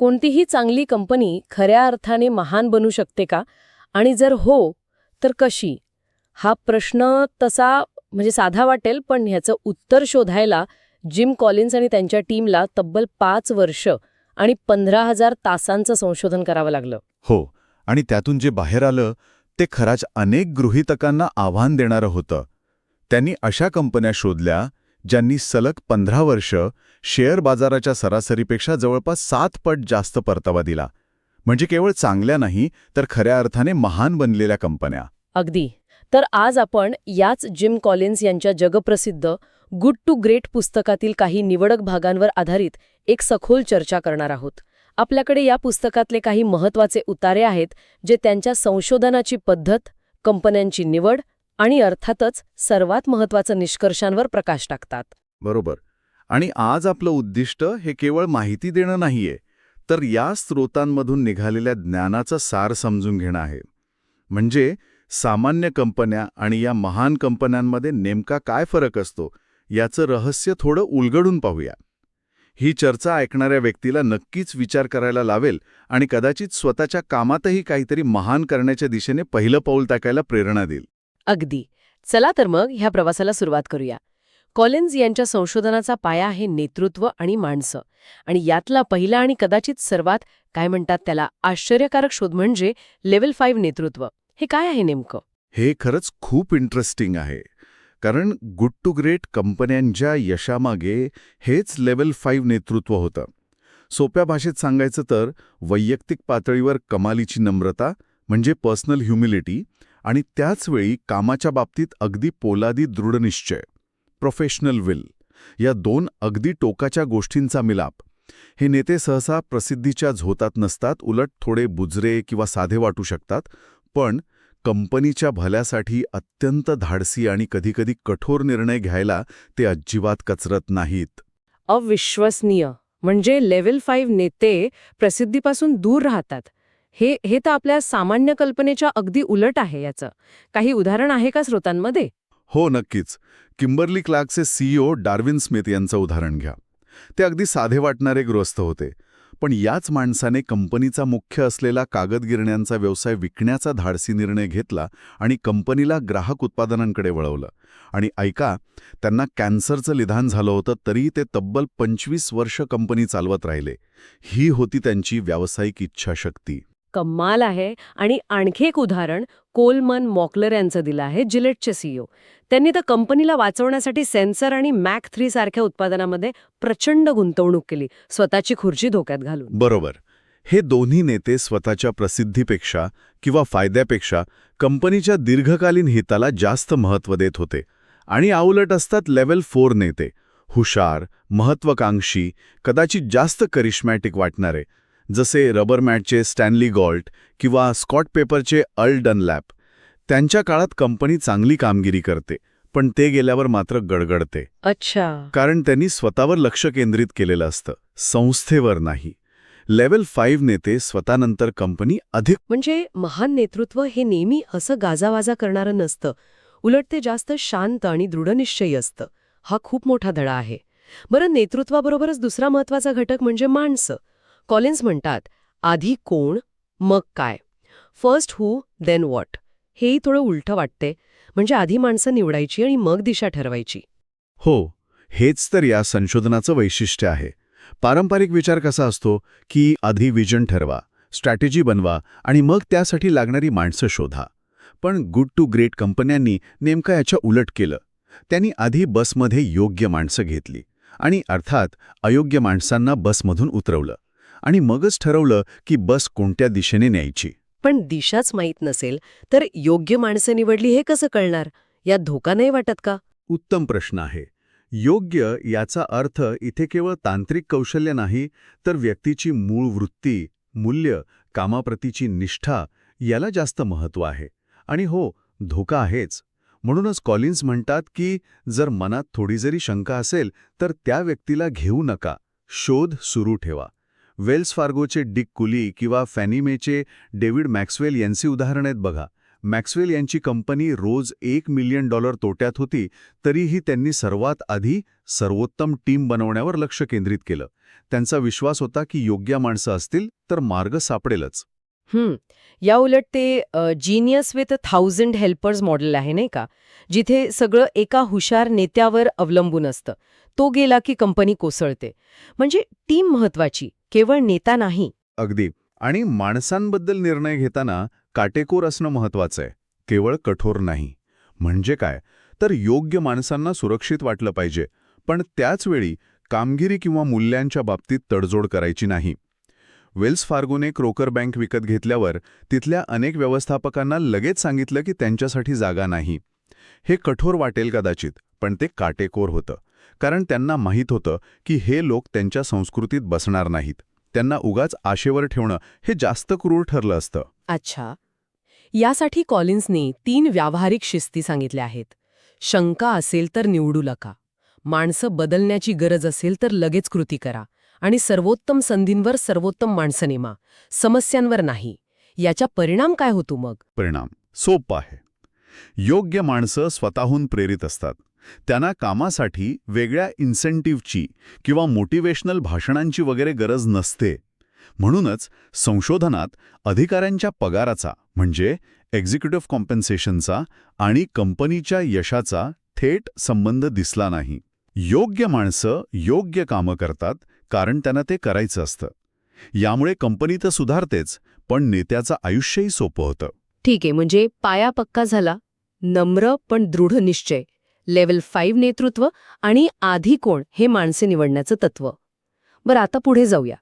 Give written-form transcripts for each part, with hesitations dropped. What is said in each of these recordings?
कोणतीही चांगली कंपनी खऱ्या अर्थाने महान बनू शकते का? आणि जर हो, तर कशी? हा प्रश्न तसा साधा वाटेल, पण ह्याचं उत्तर शोधायला जिम कॉलिन्स आणि त्यांच्या टीमला तब्बल 5 वर्ष आणि 15,000 तासांचं संशोधन करावं लागलं. हो, आणि त्यातून जे बाहेर आलं ते खराच अनेक गृहीतकांना आव्हान देणारं होतं. त्यांनी अशा कंपन्या शोधल्या ज्यांनी सलग 15 वर्ष शेअर बाजाराच्या सरासरीपेक्षा जवळपास 7 पट जास्त परतावा दिला. म्हणजे केवळ चांगल्या नाही, तर खऱ्या अर्थाने महान बनलेल्या कंपन्या. अगदी. तर आज आपण याच जिम कॉलिन्स यांच्या जगप्रसिद्ध गुड टू ग्रेट पुस्तकातील काही निवडक भागांवर आधारित एक सखोल चर्चा करणार आहोत. आपल्याकडे या पुस्तकातले काही महत्त्वाचे उतारे आहेत जे त्यांच्या संशोधनाची पद्धत, कंपन्यांची निवड आणि अर्थातच सर्वात महत्त्वाचं निष्कर्षांवर प्रकाश टाकतात. बरोबर. आणि आज आपलं उद्दिष्ट हे केवळ माहिती देणं नाहीये, तर या स्रोतांमधून निघालेल्या ज्ञानाचं सार समजून घेणं आहे. म्हणजे सामान्य कंपन्या आणि या महान कंपन्यांमध्ये नेमका काय फरक असतो याचं रहस्य थोडं उलगडून पाहूया. ही चर्चा ऐकणाऱ्या व्यक्तीला नक्कीच विचार करायला लावेल आणि कदाचित स्वतःच्या कामातही काहीतरी महान करण्याच्या दिशेने पहिलं पाऊल टाकायला प्रेरणा देईल. अगदी. चला तर मग ह्या प्रवासाला सुरुवात करूया. कॉलिन्स यांच्या संशोधनाचा पाया आहे नेतृत्व आणि माणसं. आणि यातला पहिला आणि कदाचित सर्वात त्याला आश्चर्यकारक शोध म्हणजे लेव्हल 5 नेतृत्व. हे काय आहे नेमकं? हे खरंच खूप इंटरेस्टिंग आहे. कारण गुड टू ग्रेट कंपन्यांच्या यशामागे हेच लेव्हल 5 नेतृत्व होतं. सोप्या भाषेत सांगायचं तर वैयक्तिक पातळीवर कमालीची नम्रता म्हणजे पर्सनल ह्युमिलिटी आणि त्याचवेळी कामाच्या बाबतीत अगदी पोलादी दृढनिश्चय प्रोफेशनल विल, या 2 अगदी टोकाच्या गोष्टींचा मिलाप. हे नेते सहसा प्रसिद्धीच्या झोतात नसतात, उलट थोडे बुजरे किंवा साधे वाटू शकतात, पण कंपनीच्या भल्यासाठी अत्यंत धाडसी आणि कधीकधी कठोर निर्णय घ्यायला ते अजिबात कचरत नाहीत. अविश्वसनीय. म्हणजे लेव्हल 5 नेते प्रसिद्धीपासून दूर राहतात. हे तर आपल्या सामान्य कल्पनेच्या अगदी उलट आहे. याचं काही उदाहरण आहे का स्रोतांमध्ये? हो, नक्कीच. किंबर्ली क्लार्कचे CEO डार्विन स्मिथ यांचं उदाहरण घ्या. ते अगदी साधे वाटणारे गृहस्थ होते, पण याच माणसाने कंपनीचा मुख्य असलेला कागद गिरण्यांचा व्यवसाय विकण्याचा धाडसी निर्णय घेतला आणि कंपनीला ग्राहक उत्पादनांकडे वळवलं. आणि ऐका, त्यांना कॅन्सरचं निदान झालं होतं तरी ते तब्बल 25 वर्ष कंपनी चालवत राहिले. ही होती त्यांची व्यावसायिक इच्छाशक्ती. कमाल आहे. आणि आणखी एक उदाहरण कोलमन मॉकलर यांचं दिलं आहे, जिलेटचे CEO. त्यांनी तर कंपनीला वाचवण्यासाठी सेन्सर आणि मॅक 3 सारख्या उत्पादनामध्ये प्रचंड गुंतवणूक केली, स्वतःची खुर्ची धोक्यात घालून. बरोबर. हे दोन्ही नेते स्वतःच्या प्रसिद्धीपेक्षा किंवा फायद्यापेक्षा कंपनीच्या दीर्घकालीन हिताला जास्त महत्त्व देत होते. आणि याउलट असतात लेव्हल 4 नेते, हुशार, महत्त्वाकांक्षी, कदाचित जास्त करिश्मॅटिक वाटणारे, जसे रबर मॅटचे स्टॅनली गॉल्ट किंवा स्कॉट पेपरचे अर्ल डनलॅप. त्यांच्या काळात कंपनी चांगली कामगिरी करते, पण ते गेल्यावर मात्र गडगडते. अच्छा. कारण त्यांनी स्वतःवर लक्ष केंद्रित केलेलं असतं, संस्थेवर नाही. लेव्हल 5 नेते स्वतःनंतर कंपनी अधिक. म्हणजे महान नेतृत्व हे नेहमी असं गाजावाजा करणारं नसतं, उलट ते जास्त शांत आणि दृढनिश्चयी असतं. हा खूप मोठा धडा आहे. बरं, नेतृत्वाबरोबरच दुसरा महत्त्वाचा घटक म्हणजे माणसं. कॉलिन्स म्हणतात, आधी कोण मग काय, फर्स्ट हू देन व्हॉट. हेही थोडं उलटं वाटते. म्हणजे आधी माणसं निवडायची आणि मग दिशा ठरवायची. हो, हेच तर या संशोधनाचं वैशिष्ट्य आहे. पारंपरिक विचार कसा असतो की आधी विजन ठरवा, स्ट्रॅटेजी बनवा आणि मग त्यासाठी लागणारी माणसं शोधा. पण गुड टू ग्रेट कंपन्यांनी नेमकं याच्या उलट केलं. त्यांनी आधी बसमध्ये योग्य माणसं घेतली आणि अर्थात अयोग्य माणसांना बसमधून उतरवलं आणि मगच ठरवलं की बस कोणत्या दिशेने न्यायची. पण दिशाच माहीत नसेल तर योग्य माणसं निवडली हे कसं कळणार? यात धोका नाही वाटत का? उत्तम प्रश्न आहे. योग्य याचा अर्थ इथे केवळ तांत्रिक कौशल्य नाही, तर व्यक्तीची मूळ वृत्ती, मूल्य, कामाप्रतीची निष्ठा याला जास्त महत्त्व आहे. आणि हो, धोका आहेच. म्हणूनच कॉलिन्स म्हणतात की जर मनात थोडी जरी शंका असेल तर त्या व्यक्तीला घेऊ नका, शोध सुरू ठेवा. वेल्स फार्गोचे डिक कुली किंवा फॅनी मेचे डेव्हिड मॅक्सवेल यांची उदाहरणं आहेत बघा. मॅक्सवेल यांची कंपनी रोज $1 मिलियन तोट्यात होती, तरीही त्यांनी सर्वात आधी सर्वोत्तम टीम बनवण्यावर लक्ष केंद्रित केलं. त्यांचा विश्वास होता की योग्य माणसं असतील तर मार्ग सापडेलच. या उलट ते जीनियस विथ 1000 हेल्पर्स मॉडेल आहे नाही का, जिथे सगळं एका हुशार नेत्यावर अवलंबून असतं. तो गेला की कंपनी कोसळते. म्हणजे टीम महत्वाची, केवळ नेता नाही. अगदी. आणि माणसांबद्दल निर्णय घेताना काटेकोर असणं महत्वाचं आहे, केवळ कठोर नाही. म्हणजे काय, तर योग्य माणसांना सुरक्षित वाटलं पाहिजे, पण त्याचवेळी कामगिरी किंवा मूल्यांच्या बाबतीत तडजोड करायची नाही. वेल्स फार्गोने क्रोकर बँक विकत घेतल्यावर तिथल्या अनेक व्यवस्थापकांना लगेच सांगितलं की त्यांच्यासाठी जागा नाही. हे कठोर वाटेल कदाचित, पण ते काटेकोर होतं. कारण त्यांना माहीत होतं की हे लोक त्यांच्या संस्कृतीत बसणार नाहीत. त्यांना उगाच आशेवर ठेवणं हे जास्त क्रूर ठरलं असतं. अच्छा. यासाठी कॉलिन्सने 3 व्यावहारिक शिस्ती सांगितल्या आहेत. शंका असेल तर निवडू नका. माणसं बदलण्याची गरज असेल तर लगेच कृती करा. आणि सर्वोत्तम संधींवर सर्वोत्तम माणसं नेमा, समस्यांवर नाही. याचा परिणाम काय होतो मग? परिणाम सोपा आहे. योग्य माणसं स्वतःहून प्रेरित असतात. त्यांना कामासाठी वेगळ्या इन्सेंटिव्हची किंवा मोटिवेशनल भाषणांची वगैरे गरज नसते. म्हणूनच संशोधनात अधिकाऱ्यांच्या पगाराचा म्हणजे एक्झिक्युटिव्ह कॉम्पेन्सेशनचा आणि कंपनीच्या यशाचा थेट संबंध दिसला नाही. योग्य माणसं योग्य कामं करतात कारण त्यांना ते करायचं असतं. यामुळे कंपनी तर सुधारतेच, पण नेत्याचं आयुष्यही सोपं होतं. ठीक आहे, म्हणजे पाया पक्का झाला. नम्र पण दृढ निश्चय, लेव्हल 5 नेतृत्व आणि आधी कोण हे माणसे निवडण्याचं तत्व. बरं, आता पुढे जाऊया.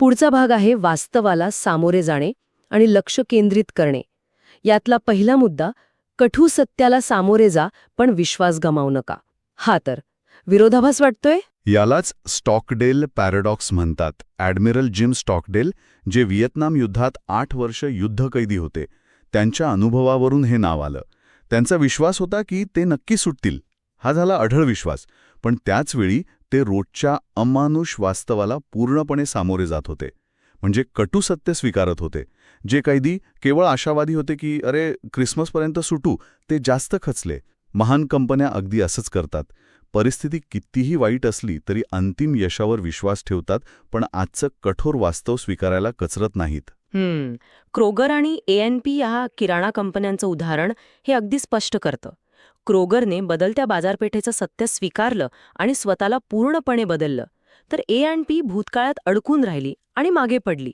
पुढचा भाग आहे वास्तवाला सामोरे जाणे आणि लक्ष केंद्रित करणे. यातला पहिला मुद्दा, कठू सत्याला सामोरे जा पण विश्वास गमावू नका. हा तर विरोधाभास वाटतोय. यालाच स्टॉकडेल पॅराडॉक्स म्हणतात. ॲडमिरल जिम स्टॉकडेल, जे व्हिएतनाम युद्धात 8 वर्ष युद्धकैदी होते, त्यांच्या अनुभवावरून हे नाव आलं. त्यांचा विश्वास होता की ते नक्की सुटतील. हा झाला अढळ विश्वास, पण त्याचवेळी ते रोजच्या अमानुष वास्तवाला पूर्णपणे सामोरे जात होते. म्हणजे कटू सत्य स्वीकारत होते. जे कैदी केवळ आशावादी होते की अरे ख्रिसमसपर्यंत सुटू, ते जास्त खचले. महान कंपन्या अगदी असंच करतात. परिस्थिती कितीही वाईट असली तरी अंतिम यशावर विश्वास ठेवतात, पण आजचं कठोर वास्तव स्वीकारायला कचरत नाहीत. क्रोगर आणि A&P या किराणा कंपन्यांचं उदाहरण हे अगदी स्पष्ट करतं. क्रोगरने बदलत्या बाजारपेठेचं सत्य स्वीकारलं आणि स्वतःला पूर्णपणे बदललं, तर A&P भूतकाळात अडकून राहिली आणि मागे पडली.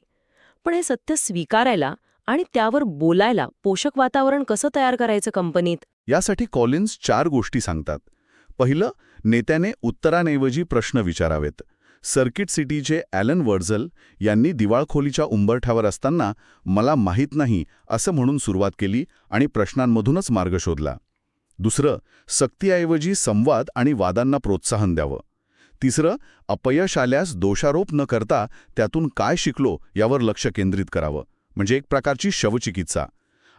पण हे सत्य स्वीकारायला आणि त्यावर बोलायला पोषक वातावरण कसं तयार करायचं कंपनीत? यासाठी कॉलिन्स 4 गोष्टी सांगतात. पहिलं, नेत्याने उत्तरांऐवजी प्रश्न विचारावेत. सर्किट सिटीचे ॲलन वर्झल यांनी दिवाळखोलीच्या उंबरठ्यावर असताना मला माहीत नाही असं म्हणून सुरुवात केली आणि प्रश्नांमधूनच मार्ग शोधला. दुसरं, सक्तीऐवजी संवाद आणि वादांना प्रोत्साहन द्यावं. तिसरं, अपयश आल्यास दोषारोप न करता त्यातून काय शिकलो यावर लक्ष केंद्रित करावं, म्हणजे एक प्रकारची शवचिकित्सा.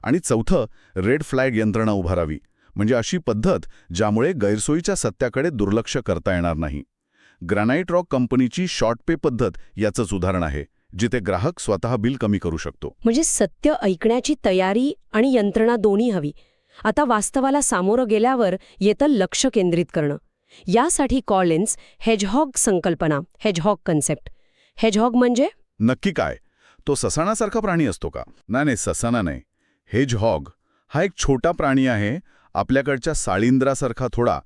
आणि चौथं, रेड फ्लॅग यंत्रणा उभारावी, म्हणजे अशी पद्धत ज्यामुळे गैरसोयीच्या सत्याकडे दुर्लक्ष करता येणार नाही. ग्रॅनाइट रॉक कंपनीची शॉर्ट पे पद्धत याचंच उदाहरण आहे, जिथे ग्राहक स्वतः बिल कमी करू शकतो. म्हणजे सत्य ऐकण्याची तयारी आणि यंत्रणा दोन्ही हवी. आता वास्तवाला सामोरं गेल्यावर येतं लक्ष केंद्रित करणं. यासाठी कॉलिन्स हेजहॉग संकल्पना, हेजहॉग कन्सेप्ट. हेजहॉग म्हणजे नक्की काय? तो ससाणासारखा प्राणी असतो का? नाही, ससाना नाही. हेजहॉग हा एक छोटा प्राणी आहे, आपल्याकडच्या साळींद्रासारखा थोडा.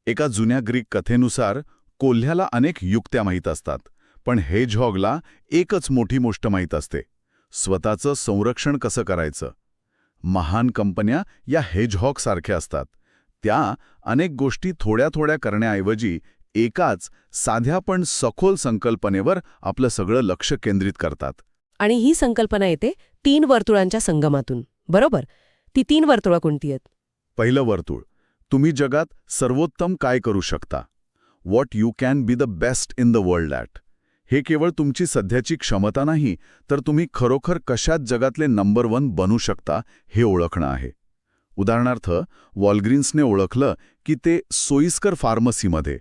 एका जुन्या ग्रीक कथेनुसार कोल्ह्याला अनेक युक्त्या माहीत असतात, पण हेजहॉगला एकच मोठी गोष्ट माहीत असते: स्वतःचं संरक्षण कसं करायचं. महान कंपन्या या हेजहॉगसारख्या असतात. त्या अनेक गोष्टी थोड्या थोड्या करण्याऐवजी एकाच साध्या पण सखोल संकल्पनेवर आपलं सगळं लक्ष केंद्रित करतात. आणि ही संकल्पना येते 3 वर्तुळांच्या संगमातून, बरोबर? ती 3 वर्तुळं कोणती आहेत? पहिलं वर्तुळ, तुम्ही जगात सर्वोत्तम काय करू शकता. What you can be the best in the world at. हे केवळ तुमची सध्याची क्षमता नाही, तर तुम्ही खरोखर कशात जगातले नंबर 1 बनू शकता हे ओळखणं आहे. उदाहरणार्थ, वॉलग्रीन्सने ओळखलं की ते सोयीस्कर फार्मसीमध्ये,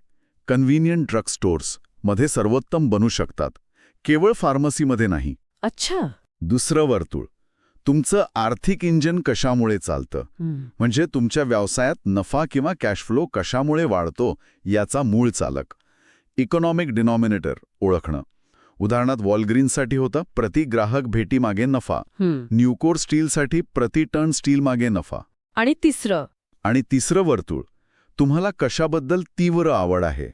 कन्व्हिनियंट ड्रग स्टोर्समध्ये सर्वोत्तम बनू शकतात, केवळ फार्मसीमध्ये नाही. अच्छा. दुसरं वर्तुळ, तुमचं आर्थिक इंजिन कशामुळे चालतं, म्हणजे तुमच्या व्यवसायात नफा किंवा कॅश फ्लो कशामुळे वाढतो याचा मूळ चालक. इकॉनॉमिक डिनॉमिनेटर ओळखणं. उदाहरणार्थ वॉलग्रीन्ससाठी होतं प्रति ग्राहक भेटीमागे नफा, न्यूकोर स्टीलसाठी प्रति टन स्टीलमागे नफा. आणि तिसरं वर्तुळ, तुम्हाला कशाबद्दल तीव्र आवड आहे.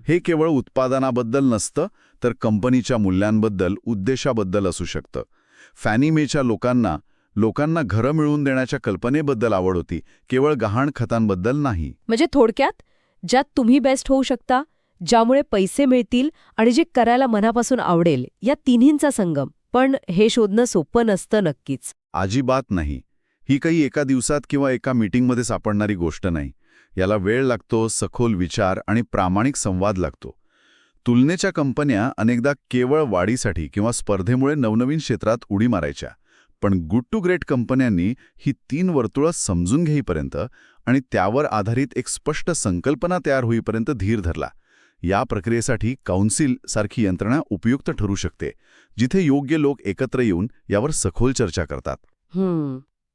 हे केवळ उत्पादनाबद्दल नसतं, तर कंपनीच्या मूल्यांबद्दल, उद्देशाबद्दल असू शकतं. फॅनी मेच्या लोकांना घरं मिळवून देण्याच्या कल्पनेबद्दल आवड होती, केवळ गहाण खतांबद्दल नाही. म्हणजे थोडक्यात ज्यात तुम्ही बेस्ट होऊ शकता, ज्यामुळे पैसे मिळतील आणि जे करायला मनापासून आवडेल, या तिन्हींचा संगम. पण हे शोधणं सोपं नसतं नक्कीच. अजिबात नाही. ही काही एका दिवसात किंवा एका मीटिंगमध्ये सापडणारी गोष्ट नाही. याला वेळ लागतो, सखोल विचार आणि प्रामाणिक संवाद लागतो. तुलनेच्या कंपन्या अनेकदा केवळ वाढीसाठी किंवा स्पर्धेमुळे नवनवीन क्षेत्रात उडी मारायच्या. पण गुड टू ग्रेट कंपन्यांनी ही 3 वर्तुळं समजून घेईपर्यंत आणि त्यावर आधारित एक स्पष्ट संकल्पना तयार होईपर्यंत धीर धरला. या प्रक्रियेसाठी काउन्सिल सारखी यंत्रणा उपयुक्त ठरू शकते, जिथे योग्य लोक एकत्र येऊन यावर सखोल चर्चा करतात.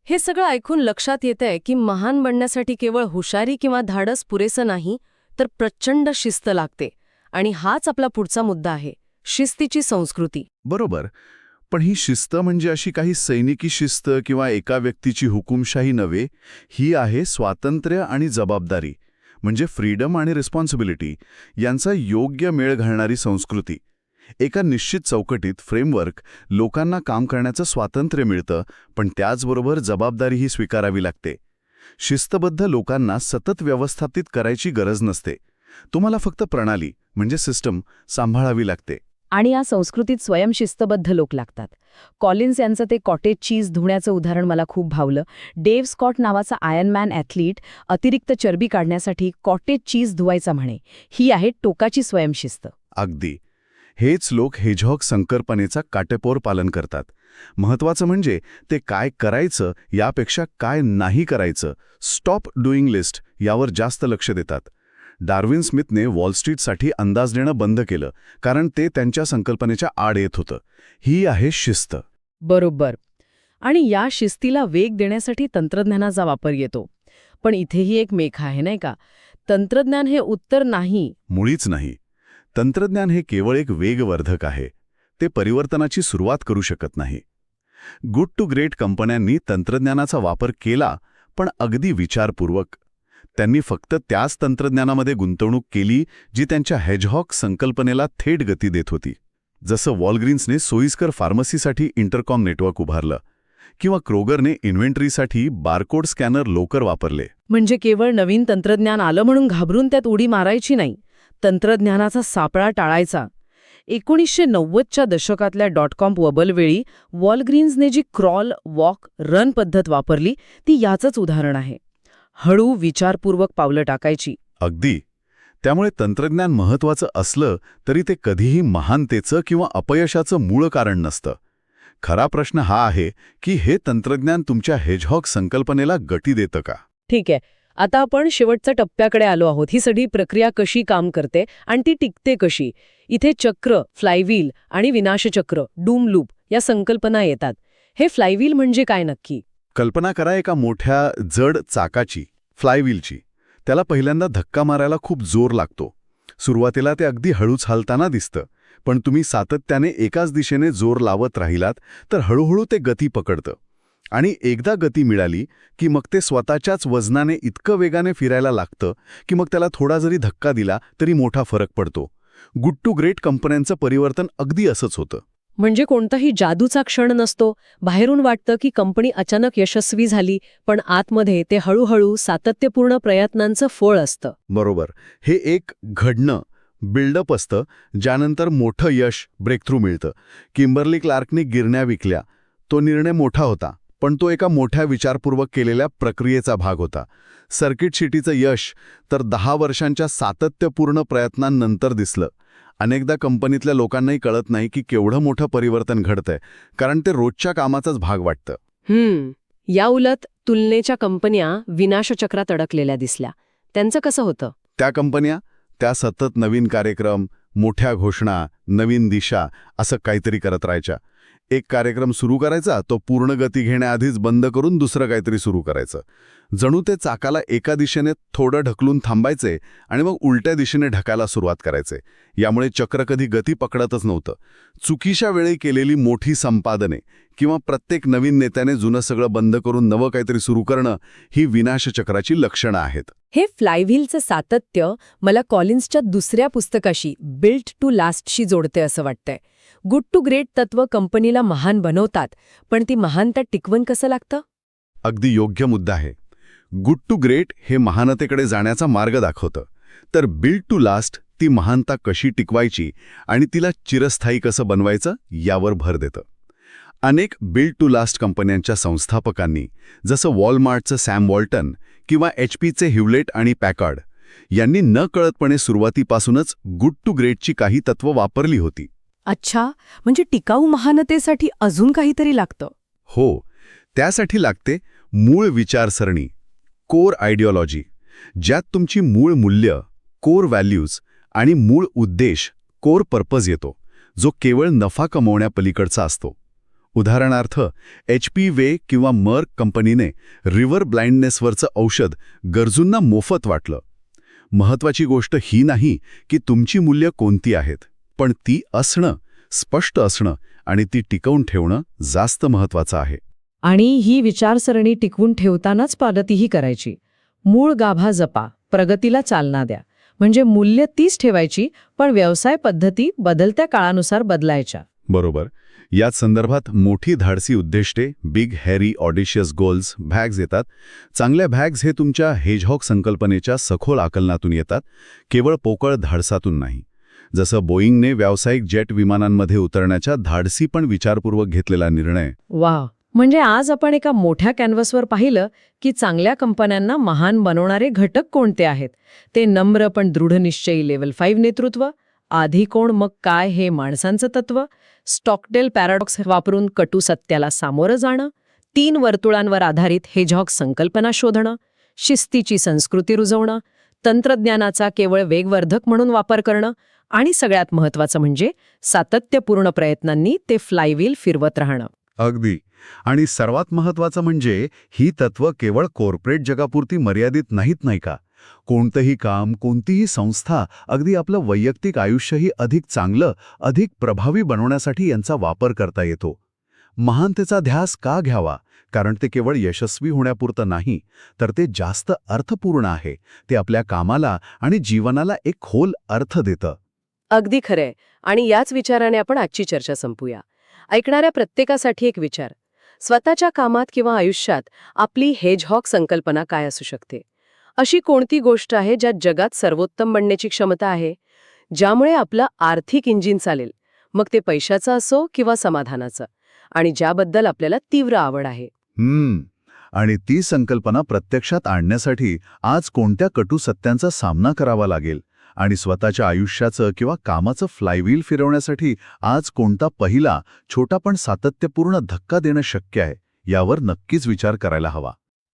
हे सगळं ऐकून लक्षात येतंय की महान बनण्यासाठी केवळ हुशारी किंवा धाडस पुरेसं नाही, तर प्रचंड शिस्त लागते. आणि हाच आपला पुढचा मुद्दा आहे, शिस्तीची संस्कृती. बरोबर. पण ही शिस्त म्हणजे अशी काही सैनिकी शिस्त किंवा एका व्यक्तीची हुकुमशाही नव्हे. ही आहे स्वातंत्र्य आणि जबाबदारी, म्हणजे फ्रीडम आणि रिस्पॉन्सिबिलिटी यांचा योग्य मेळ घालणारी संस्कृती. एका निश्चित चौकटीत, फ्रेमवर्क, लोकांना काम करण्याचं स्वातंत्र्य मिळतं, पण त्याचबरोबर जबाबदारीही स्वीकारावी लागते. शिस्तबद्ध लोकांना सतत व्यवस्थापित करायची गरज नसते. तुम्हाला फक्त प्रणाली म्हणजे सिस्टम सांभाळावी लागते. आणि या संस्कृतीत स्वयंशिस्तबद्ध लोक लागतात. कॉलिन्स यांचं ते कॉटेज चीज धुण्याचं उदाहरण मला खूप भावलं. डेव्ह स्कॉट नावाचा आयर्नमॅन ॲथलीट अतिरिक्त चरबी काढण्यासाठी कॉटेज चीज धुवायचा म्हणे. ही आहे टोकाची स्वयंशिस्त. अगदी. हेच लोक हेजहॉग संकल्पनेचा काटेकोर पालन करतात. महत्वाचं म्हणजे ते काय करायचं यापेक्षा काय नाही करायचं, स्टॉप डुईंग लिस्ट, यावर जास्त लक्ष देतात. डार्विन स्मिथने वॉल स्ट्रीटसाठी अंदाज देणं बंद केलं, कारण ते त्यांच्या संकल्पनेच्या आड येत होतं. ही आहे शिस्त. बरोबर. आणि या शिस्तीला वेग देण्यासाठी तंत्रज्ञानाचा वापर येतो. पण इथेही एक मेख आहे, नाही का? तंत्रज्ञान हे उत्तर नाही. मुळीच नाही. तंत्रज्ञान हे केवळ एक वेगवर्धक आहे. ते परिवर्तनाची सुरुवात करू शकत नाही. गुड टू ग्रेट कंपन्यांनी तंत्रज्ञानाचा वापर केला, पण अगदी विचारपूर्वक. त्यांनी फक्त त्याच तंत्रज्ञानामध्ये गुंतवणूक केली जी त्यांच्या हेजहॉग संकल्पनेला थेट गती देत होती. जसं वॉलग्रीन्सने सोयीस्कर फार्मसीसाठी इंटरकॉम नेटवर्क उभारलं, किंवा क्रोगरने इन्व्हेंटरीसाठी बारकोड स्कॅनर लवकर वापरले. म्हणजे केवळ नवीन तंत्रज्ञान आलं म्हणून घाबरून त्यात उडी मारायची नाही, तंत्रज्ञानाचा सापळा टाळायचा. 1990च्या दशकातल्या .com बबलवेळी वॉलग्रीन्सने जी क्रॉल, वॉक, रन पद्धत वापरली ती याचंच उदाहरण आहे. हळू, विचारपूर्वक पावलं टाकायची. अगदी. त्यामुळे तंत्रज्ञान महत्वाचं असलं तरी ते कधीही महानतेचं किंवा अपयशाचं मूळ कारण नसतं. खरा प्रश्न हा आहे की हे तंत्रज्ञान तुमच्या हेजहॉग संकल्पनेला गती देतं का? ठीक आहे, आता आपण शेवटच्या टप्प्याकडे आलो आहोत. ही सगळी प्रक्रिया कशी काम करते आणि ती टिकते कशी? इथे चक्र, फ्लायव्हील आणि विनाशचक्र, डूम लूप या संकल्पना येतात. हे फ्लायव्हील म्हणजे काय नक्की? कल्पना करा एका मोठ्या जड चाकाची, फ्लायव्हीलची. त्याला पहिल्यांदा धक्का मारायला खूप जोर लागतो. सुरुवातीला ते अगदी हळूच हलताना दिसतं, पण तुम्ही सातत्याने एकाच दिशेने जोर लावत राहिलात तर हळूहळू ते गती पकडतं. आणि एकदा गती मिळाली की मग ते स्वतःच्याच वजनाने इतकं वेगाने फिरायला लागतं की मग त्याला थोडा जरी धक्का दिला तरी मोठा फरक पडतो. गुड टू ग्रेट कंपन्यांचं परिवर्तन अगदी असंच होतं. म्हणजे कोणताही जादूचा क्षण नसतो. बाहेरून वाटतं की कंपनी अचानक यशस्वी झाली, पण आतमध्ये ते हळूहळू सातत्यपूर्ण प्रयत्नांचं फळ असतं. बरोबर. हे एक घडणं, बिल्डअप असतं, ज्यानंतर मोठं यश, ब्रेकथ्रू मिळतं. किंबर्ली क्लार्कने गिरण्या विकल्या. तो निर्णय मोठा होता, पण तो एका मोठ्या विचारपूर्वक केलेल्या प्रक्रियेचा भाग होता. सर्किट सिटीचं यश तर 10 वर्षांच्या सातत्यपूर्ण प्रयत्नांनंतर दिसलं. अनेकदा कंपनीतल्या लोकांनाही कळत नाही की केवढं मोठं परिवर्तन घडतंय, कारण ते रोजच्या कामाचाच भाग वाटतं. या उलट तुलनेच्या कंपन्या विनाशचक्रात अडकलेल्या दिसल्या. त्यांचं कसं होतं? त्या कंपन्या त्या सतत नवीन कार्यक्रम, मोठ्या घोषणा, नवीन दिशा असं काहीतरी करत राहायच्या. एक कार्यक्रम सुरू करायचा, तो पूर्ण गती घेण्याआधीच बंद करून दुसरं काहीतरी सुरू करायचं. जणू ते चाकाला एका दिशेने थोडं ढकलून थांबायचे आणि मग उलट्या दिशेने ढकायला सुरुवात करायचे. यामुळे चक्र कधी गती पकडतच नव्हतं. चुकीच्या वेळी केलेली मोठी संपादने किंवा प्रत्येक नवीन नेत्याने जुनं सगळं बंद करून नवं काहीतरी सुरू करणं ही विनाशचक्राची लक्षणं आहेत. हे फ्लायव्हीलचं सातत्य मला कॉलिन्सच्या दुसऱ्या पुस्तकाशी बिल्ट टू लास्टशी जोडते असं वाटतंय. गुड टू ग्रेट तत्व कंपनीला महान बनवतात, पण ती महानता टिकवून कसं लागतं? अगदी योग्य मुद्दा आहे. गुड टू ग्रेट हे महानतेकडे जाण्याचा मार्ग दाखवतं, तर बिल्ड टू लास्ट ती महानता कशी टिकवायची आणि तिला चिरस्थायी कसं बनवायचं यावर भर देतं. अनेक बिल्ड टू लास्ट कंपन्यांच्या संस्थापकांनी, जसं वॉलमार्टचं सॅम वॉल्टन किंवा HPचे ह्युलेट आणि पॅकार्ड, यांनी नकळतपणे सुरुवातीपासूनच गुड टू ग्रेटची काही तत्त्व वापरली होती. अच्छा, म्हणजे टिकाऊ महानतेसाठी अजून काहीतरी लागतं? हो, त्यासाठी लागते मूळ विचारसरणी, कोर आयडिओलॉजी, ज्यात तुमची मूळ मूल्य, कोर व्हॅल्यूज आणि मूळ उद्देश, कोर पर्पज येतो, जो केवळ नफा कमवण्यापलीकडचा असतो. उदाहरणार्थ, HP वे किंवा मर्क कंपनीने रिव्हर ब्लाइंडनेसवरचं औषध गरजूंना मोफत वाटलं. महत्वाची गोष्ट ही नाही की तुमची मूल्य कोणती आहेत, पण ती असणं, स्पष्ट असणं आणि ती टिकवून ठेवणं जास्त महत्वाचं आहे. आणि ही विचारसरणी टिकवून ठेवतानाच प्रगतीही करायची. मूळ गाभा जपा, प्रगतीला चालना द्या. म्हणजे मूल्य तीच ठेवायची, पण व्यवसाय पद्धती बदलत्या काळानुसार बदलायच्या. बरोबर. याच संदर्भात मोठी धाडसी उद्दिष्टे, बिग हॅरी ऑडिशियस गोल्स, भॅग्स येतात. चांगल्या भॅग्स हे तुमच्या हेजहॉग संकल्पनेच्या सखोल आकलनातून येतात, केवळ पोकळ धाडसातून नाही. जसं बोईंगने व्यावसायिक जेट विमानांमध्ये उतरण्याच्या धाडसी पण विचारपूर्वक घेतलेला निर्णय. वा, म्हणजे आज आपण एका मोठ्या कॅनव्हासवर पाहिलं की चांगल्या कंपन्यांना महान बनवणारे घटक कोणते आहेत. ते नम्र पण दृढनिश्चयी लेव्हल 5 नेतृत्व, आधी कोण मग काय हे माणसांचं तत्व, स्टॉकडेल पॅराडॉक्स वापरून कटू सत्याला सामोरं जाणं, 3 वर्तुळांवर आधारित हेजहॉग संकल्पना शोधणं, शिस्तीची संस्कृती रुजवणं, तंत्रज्ञानाचा केवळ वेगवर्धक म्हणून वापर करणं आणि सगळ्यात महत्त्वाचं म्हणजे सातत्यपूर्ण प्रयत्नांनी ते फ्लायव्हील फिरवत राहणं. अगदी. आणि सर्वात महत्वाचं म्हणजे ही तत्त्व केवळ कॉर्पोरेट जगापुरती मर्यादित नाहीत, नाही का? कोणतंही काम, कोणतीही संस्था, अगदी आपलं वैयक्तिक आयुष्यही अधिक चांगलं, अधिक प्रभावी बनवण्यासाठी यांचा वापर करता येतो. महानतेचा ध्यास का घ्यावा? कारण ते केवळ यशस्वी होण्यापुरतं नाही, तर ते जास्त अर्थपूर्ण आहे. ते आपल्या कामाला आणि जीवनाला एक खोल अर्थ देतं. अगदी खरंय. आणि याच विचाराने आपण आजची चर्चा संपूया. ऐकणाऱ्या प्रत्येकासाठी एक विचार: स्वतःच्या कामात किंवा आयुष्यात आपली हेजहॉग संकल्पना काय असू शकते? अशी कोणती गोष्ट आहे ज्यात जगात सर्वोत्तम बनण्याची क्षमता आहे, ज्यामुळे आपलं आर्थिक इंजिन चालेल, मग ते पैशाचं असो किंवा समाधानाचं, आणि ज्याबद्दल आपल्याला तीव्र आवड आहे? आणि ती संकल्पना प्रत्यक्षात आणण्यासाठी आज कोणत्या कटू सत्यांचा सामना करावा लागेल आणि स्वतःच्या आयुष्याचं किंवा कामाचं फ्लायव्हील फिरवण्यासाठी आज कोणता पहिला, छोटा पण सातत्यपूर्ण धक्का देणं शक्य आहे, यावर नक्कीच विचार करायला हवा.